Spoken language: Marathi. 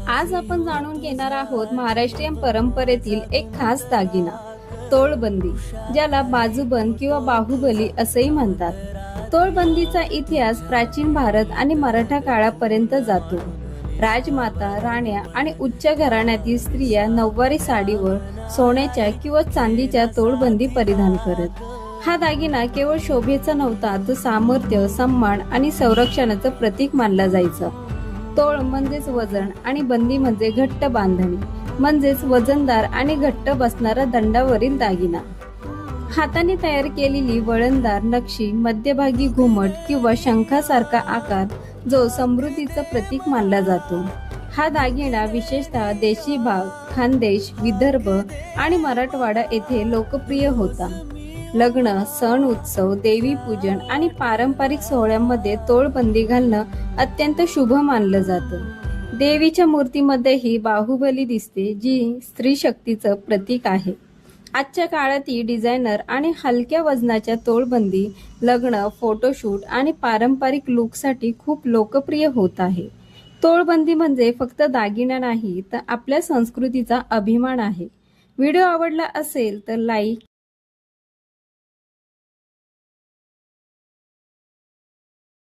आज आपण जाणून घेणार आहोत महाराष्ट्रीयन परंपरेतील एक खास दागिना तोळबंदी, ज्याला बाजूबंद किंवा बाहुबली असेही म्हणतात। तोळबंदीचा इतिहास प्राचीन भारत आणि मराठा काळापर्यंत जातो। राजमाता, राण्या आणि उच्च घराण्यातील स्त्रिया नऊवारी साडीवर सोन्याच्या किंवा चांदीच्या तोळबंदी परिधान करत। हा दागिना केवळ शोभेचा नव्हता, तो सामर्थ्य, सन्मान आणि संरक्षणाचं प्रतीक मानला जायचा। तोळ म्हणजेच वजन आणि बंदी म्हणजे घट्ट बांधणी, म्हणजेच वजनदार आणि घट्ट बसणारा दंडावरील दागिना। हाताने तयार केलेली वळणदार नक्षी, मध्यभागी घुमट किंवा शंखासारखा आकार, जो समृद्धीचं प्रतीक मानला जातो। हा दागिना विशेषतः देशी भाग, खानदेश, विदर्भ आणि मराठवाडा येथे लोकप्रिय होता। लग्न, सण उत्सव, देवी पूजन आणि पारंपरिक सोहळ्यांमध्ये तोळबंदी घालणं अत्यंत शुभ मानलं जातं। देवीच्या मूर्तीमध्येही बाहुबली दिसते, जी स्त्री शक्तीचं प्रतीक आहे। आजच्या काळातही डिझायनर आणि हलक्या वजनाच्या तोळबंदी लग्न, फोटोशूट आणि पारंपरिक लुकसाठी खूप लोकप्रिय होत आहे। तोळबंदी म्हणजे फक्त दागिना नाही, तर आपल्या संस्कृतीचा अभिमान आहे। व्हिडिओ आवडला असेल तर लाईक